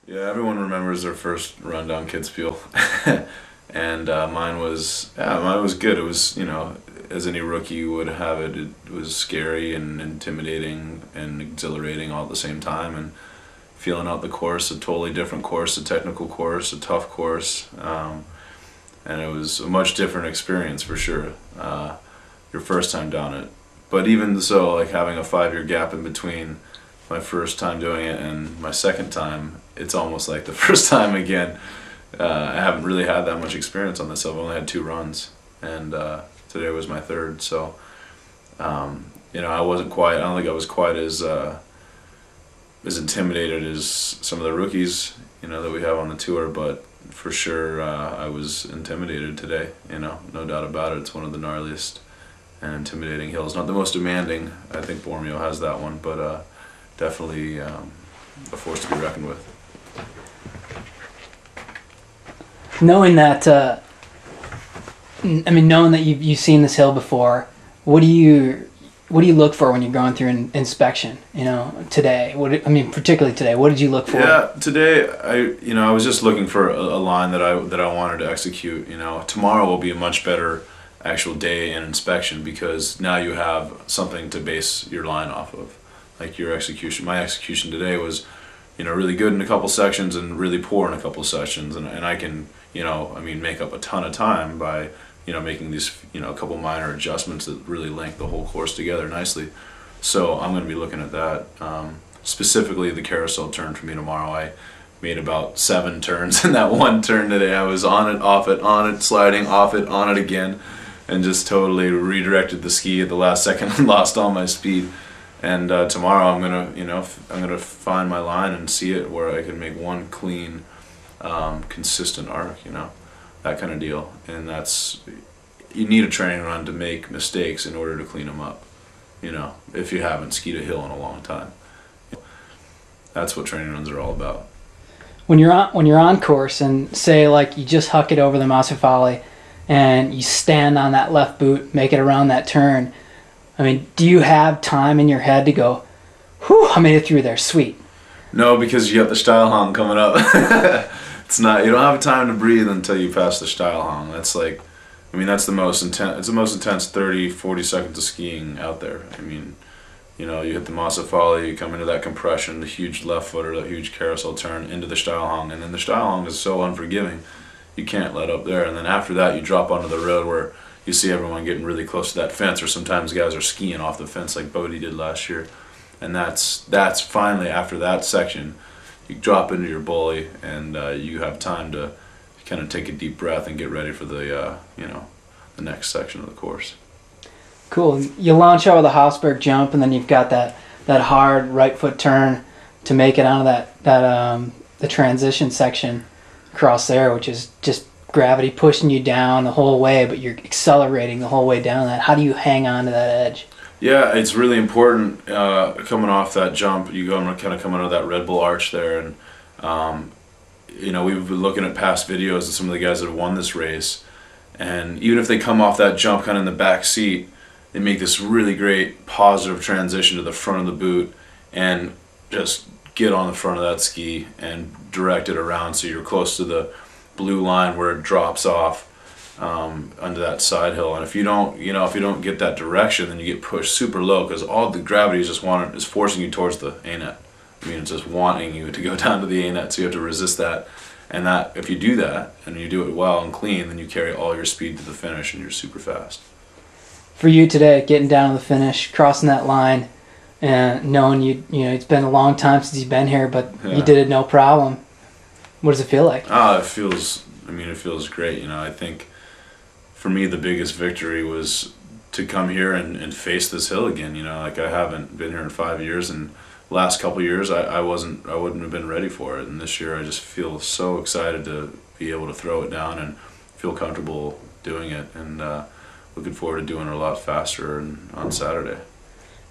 Yeah, everyone remembers their first run down Kitzbuehel, and mine was good. It was, as any rookie would have it, it was scary and intimidating and exhilarating all at the same time, and feeling out the course, a totally different course, a technical course, a tough course, and it was a much different experience for sure. Your first time down it, but even so, like having a 5-year gap in between my first time doing it and my second time, it's almost like the first time again. I haven't really had that much experience on this. I've only had 2 runs, and today was my third. So, I wasn't quite. I don't think I was quite as intimidated as some of the rookies, that we have on the tour. But for sure, I was intimidated today. No doubt about it. It's one of the gnarliest and intimidating hills. Not the most demanding. I think Bormio has that one, but definitely a force to be reckoned with. Knowing that, knowing that you've seen this hill before, what do you look for when you're going through an inspection? Today. Particularly today. What did you look for? Yeah, today I was just looking for a line that I wanted to execute. Tomorrow will be a much better actual day in inspection because now you have something to base your line off of. Like your execution. My execution today was, really good in a couple sections and really poor in a couple sections, and I can, make up a ton of time by, making these, a couple minor adjustments that really link the whole course together nicely. So I'm going to be looking at that. Specifically the carousel turn for me tomorrow. I made about 7 turns in that one turn today. I was on it, off it, on it, sliding, off it, on it again, and just totally redirected the ski at the last second and lost all my speed. And tomorrow I'm gonna find my line and see it where I can make one clean, consistent arc, that kind of deal. And you need a training run to make mistakes in order to clean them up, if you haven't skied a hill in a long time. That's what training runs are all about. When you're on course and say like you just huck it over the Massafali and you stand on that left boot, make it around that turn. Do you have time in your head to go, whew, I made it through there, sweet? No, because you got the Steilhang coming up. You don't have time to breathe until you pass the Steilhang. That's like, that's the most intense, it's the most intense 30, 40 seconds of skiing out there. You hit the Massafali, you come into that compression, the huge left footer, that huge carousel turn into the Steilhang, and then the Steilhang is so unforgiving, you can't let up there. And then after that, you drop onto the road where you see everyone getting really close to that fence, or sometimes guys are skiing off the fence like Bodie did last year. And that's finally, after that section, you drop into your bully and you have time to kind of take a deep breath and get ready for the next section of the course. Cool. You launch out with a Hausberg jump, and then you've got that hard right foot turn to make it onto the transition section across there, which is just gravity pushing you down the whole way, but you're accelerating the whole way down that. How do you hang on to that edge? Yeah, it's really important coming off that jump. You go and kind of come under that Red Bull arch there, and we've been looking at past videos of some of the guys that have won this race, and even if they come off that jump kind of in the back seat, they make this really great positive transition to the front of the boot and just get on the front of that ski and direct it around so you're close to the blue line where it drops off under that side hill. And if you don't get that direction, then you get pushed super low because all the gravity is forcing you towards the A-net. It's just wanting you to go down to the A-net, so you have to resist that. And that, if you do that and you do it well and clean, then you carry all your speed to the finish and you're super fast. For you today, getting down to the finish, crossing that line, and knowing it's been a long time since you've been here, but you did it no problem. What does it feel like? It feels great. I think for me the biggest victory was to come here and face this hill again. I haven't been here in 5 years, and the last couple of years I wouldn't have been ready for it. And this year I just feel so excited to be able to throw it down and feel comfortable doing it, and looking forward to doing it a lot faster on Saturday.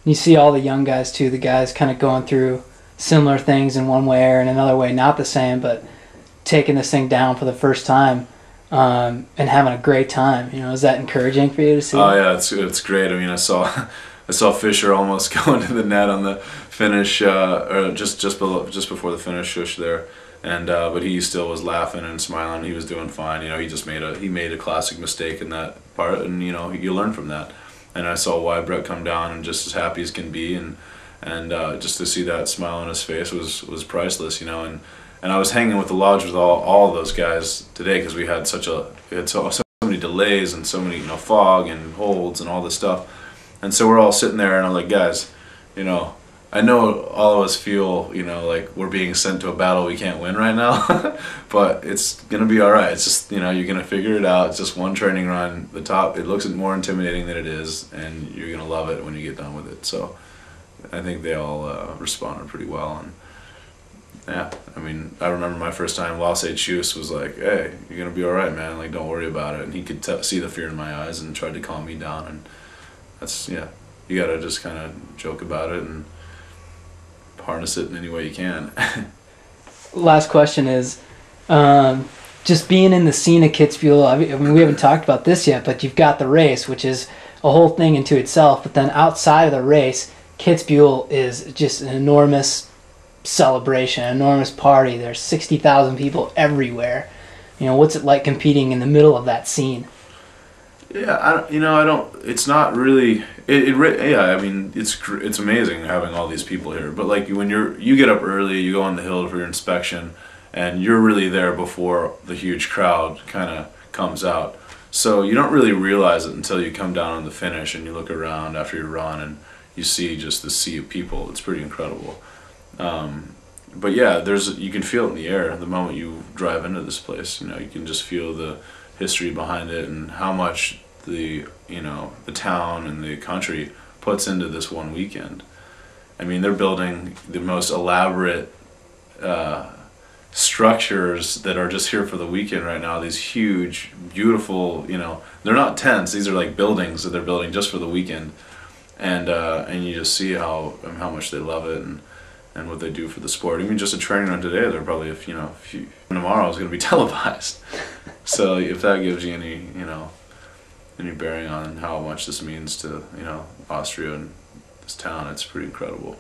You see all the young guys too, the guys kind of going through similar things in one way or in another way, not the same, but taking this thing down for the first time and having a great time. Is that encouraging for you to see? Oh yeah, it's great. I saw Fisher almost go into the net on the finish, or just before the finish shush there, and but he still was laughing and smiling. He was doing fine. You know, he made a classic mistake in that part, and you know, you learn from that. And I saw why Brett come down and just as happy as can be, and just to see that smile on his face was priceless. You know, and I was hanging with the lodge with all of those guys today because we had so many delays and so many, you know, fog and holds and all this stuff, and so we're all sitting there, and I'm like, guys, you know, I know all of us feel, you know, like we're being sent to a battle we can't win right now, but it's gonna be all right. It's just, you know, you're gonna figure it out. It's just one training run. The top, it looks more intimidating than it is, and you're gonna love it when you get done with it. So I think they all responded pretty well, and yeah, I mean, I remember my first time, Los Chus was like, hey, you're gonna be all right, man. Like, don't worry about it. And he could see the fear in my eyes and tried to calm me down, and that's, yeah, you gotta just kind of joke about it and harness it in any way you can. Last question is, just being in the scene of Kitzbuehel, I mean, we haven't talked about this yet, but you've got the race, which is a whole thing into itself, but then outside of the race, Kitzbuehel is just an enormous celebration, an enormous party. There's 60,000 people everywhere. You know, what's it like competing in the middle of that scene? Yeah, it's not really, yeah, I mean, it's amazing having all these people here, but like when you get up early, you go on the hill for your inspection, and you're really there before the huge crowd kind of comes out. So you don't really realize it until you come down on the finish and you look around after your run and you see just the sea of people. It's pretty incredible. But yeah, you can feel it in the air the moment you drive into this place. You know, you can just feel the history behind it and how much the town and the country puts into this one weekend. I mean, they're building the most elaborate structures that are just here for the weekend right now. These huge, beautiful, you know, they're not tents. These are like buildings that they're building just for the weekend, and you just see how much they love it and what they do for the sport. I mean, just a training run today, they're probably tomorrow is going to be televised. So if that gives you any bearing on how much this means to Austria and this town, it's pretty incredible.